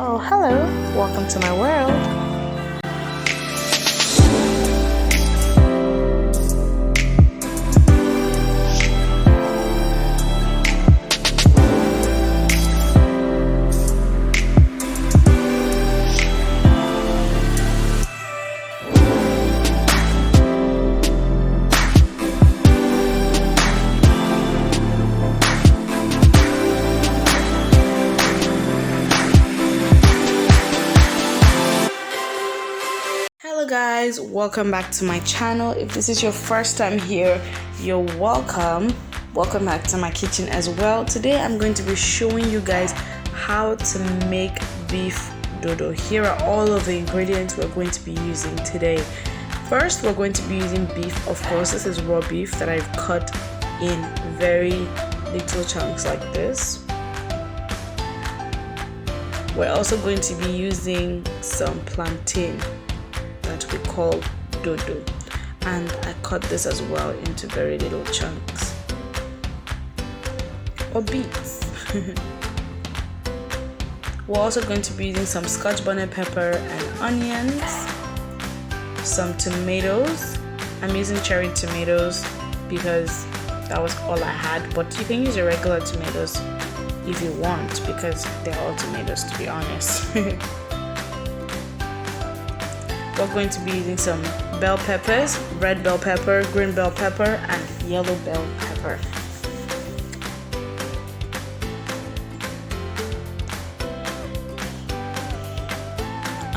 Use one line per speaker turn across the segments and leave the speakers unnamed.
Oh, hello, welcome to my world. Hello guys, welcome back to my channel. If this is your first time here, you're welcome back to my kitchen as well. Today I'm going to be showing you guys how to make beef dodo. Here are all of the ingredients we're going to be using today. First, we're going to be using beef. Of course, this is raw beef that I've cut in very little chunks like this. We're also going to be using some plantain that we call dodo, and I cut this as well into very little chunks or beets. We're also going to be using some scotch bonnet pepper and onions, some tomatoes. I'm using cherry tomatoes because that was all I had, but you can use your regular tomatoes if you want because they're all tomatoes, to be honest. We're going to be using some bell peppers, red bell pepper, green bell pepper, and yellow bell pepper.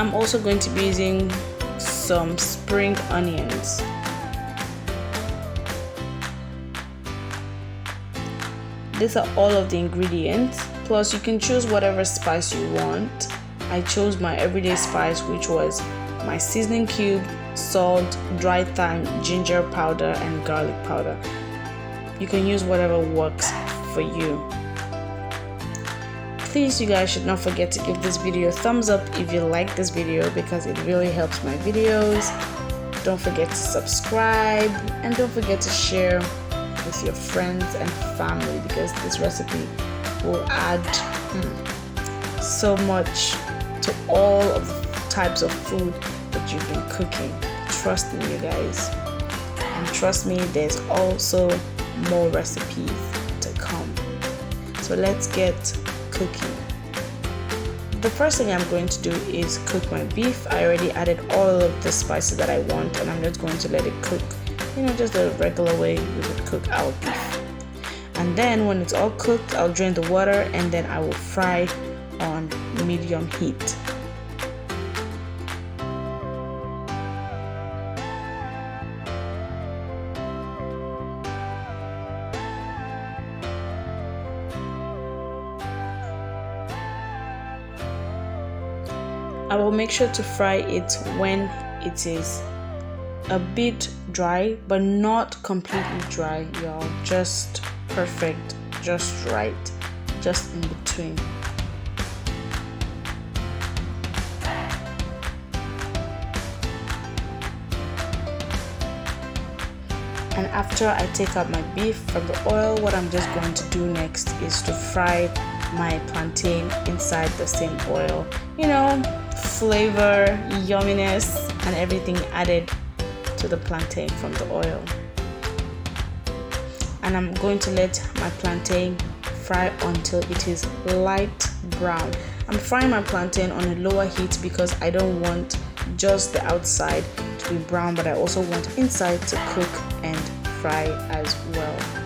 I'm also going to be using some spring onions. These are all of the ingredients, plus you can choose whatever spice you want. I chose my everyday spice, which was my seasoning cube, salt, dried thyme, ginger powder, and garlic powder. You can use whatever works for you. Please, you guys should not forget to give this video a thumbs up if you like this video because it really helps my videos. Don't forget to subscribe and don't forget to share with your friends and family because this recipe will add so much to all of the types of food that you've been cooking. Trust me, you guys, and trust me, there's also more recipes to come. So let's get cooking. The first thing I'm going to do is cook my beef. I already added all of the spices that I want and I'm just going to let it cook, just the regular way we would cook our beef. And then when it's all cooked, I'll drain the water and then I will fry on medium heat. I will make sure to fry it when it is a bit dry, but not completely dry, y'all. Just perfect, just right, just in between. And after I take out my beef from the oil, what I'm just going to do next is to fry my plantain inside the same oil. Flavor, yumminess, and everything added to the plantain from the oil. And I'm going to let my plantain fry until it is light brown. I'm frying my plantain on a lower heat because I don't want just the outside to be brown, but I also want inside to cook and fry as well.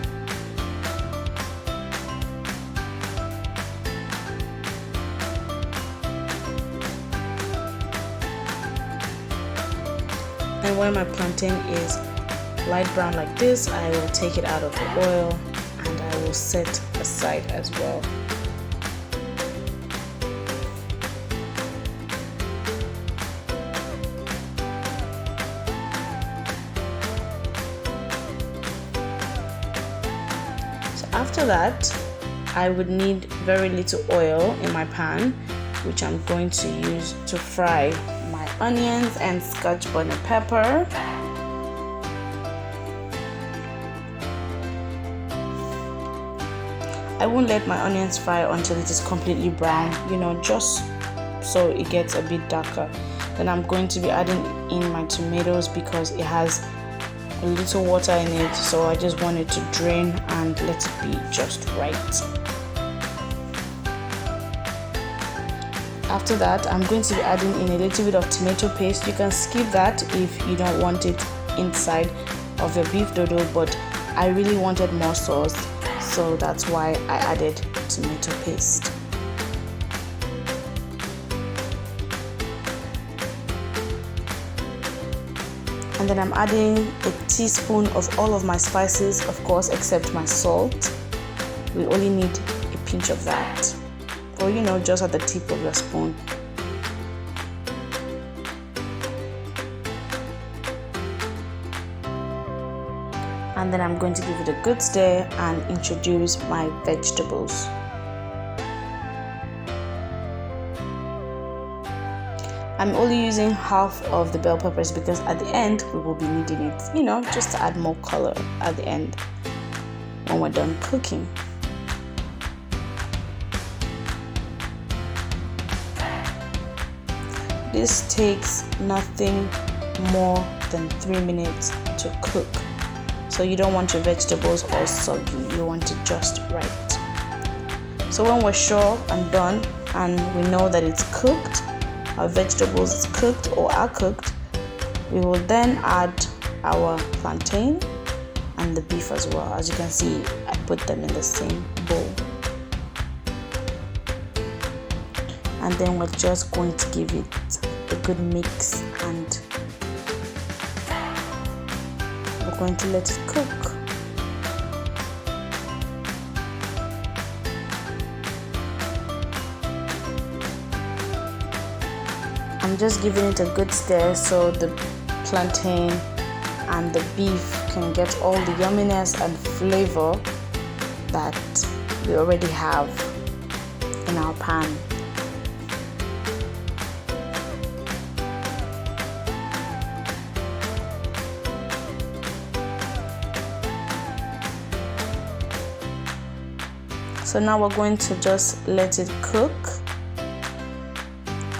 And when my plantain is light brown like this, I will take it out of the oil and I will set aside as well. So after that, I would need very little oil in my pan, which I'm going to use to fry my onions and scotch bonnet pepper. I won't let my onions fry until it is completely brown, just so it gets a bit darker. Then I'm going to be adding in my tomatoes because it has a little water in it, so I just want it to drain and let it be just right. After that, I'm going to be adding in a little bit of tomato paste. You can skip that if you don't want it inside of your beef dodo, but I really wanted more sauce, so that's why I added tomato paste. And then I'm adding a teaspoon of all of my spices, of course, except my salt. We only need a pinch of that, or just at the tip of your spoon. And then I'm going to give it a good stir and introduce my vegetables. I'm only using half of the bell peppers because at the end we will be needing it, just to add more color at the end when we're done cooking. This takes nothing more than 3 minutes to cook. So you don't want your vegetables all soggy, you want it just right. So when we're sure and done and we know that it's cooked, our vegetables is cooked or are cooked, we will then add our plantain and the beef as well. As you can see, I put them in the same bowl. And then we're just going to give it a good mix and we're going to let it cook. I'm just giving it a good stir so the plantain and the beef can get all the yumminess and flavor that we already have in our pan. So now we're going to just let it cook,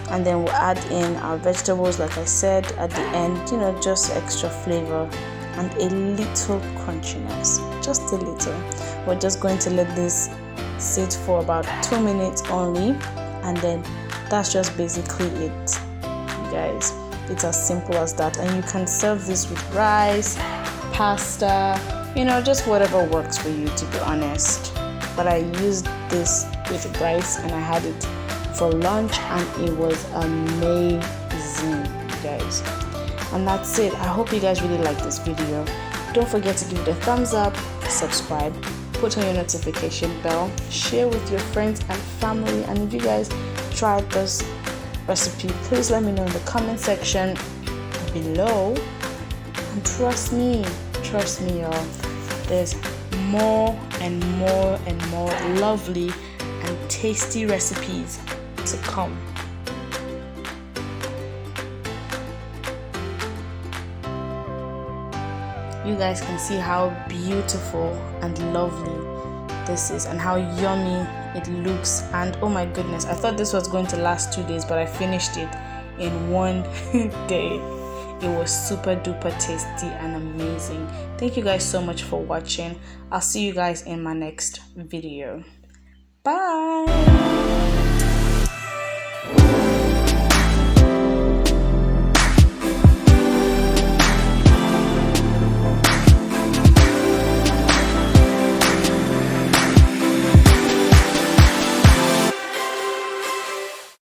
and then we'll add in our vegetables like I said at the end, just extra flavor and a little crunchiness, just a little. We're just going to let this sit for about 2 minutes only, and then that's just basically it, you guys. It's as simple as that, and you can serve this with rice, pasta, just whatever works for you, to be honest. But I used this with rice and I had it for lunch and it was amazing, you guys. And that's it. I hope you guys really like this video. Don't forget to give it a thumbs up, subscribe, put on your notification bell, share with your friends and family. And if you guys tried this recipe, please let me know in the comment section below. And trust me y'all, there's more and more and more lovely and tasty recipes to come. You guys can see how beautiful and lovely this is and how yummy it looks. And oh my goodness, I thought this was going to last 2 days, but I finished it in 1 day. It was super duper tasty and amazing. Thank you guys so much for watching. I'll see you guys in my next video. Bye.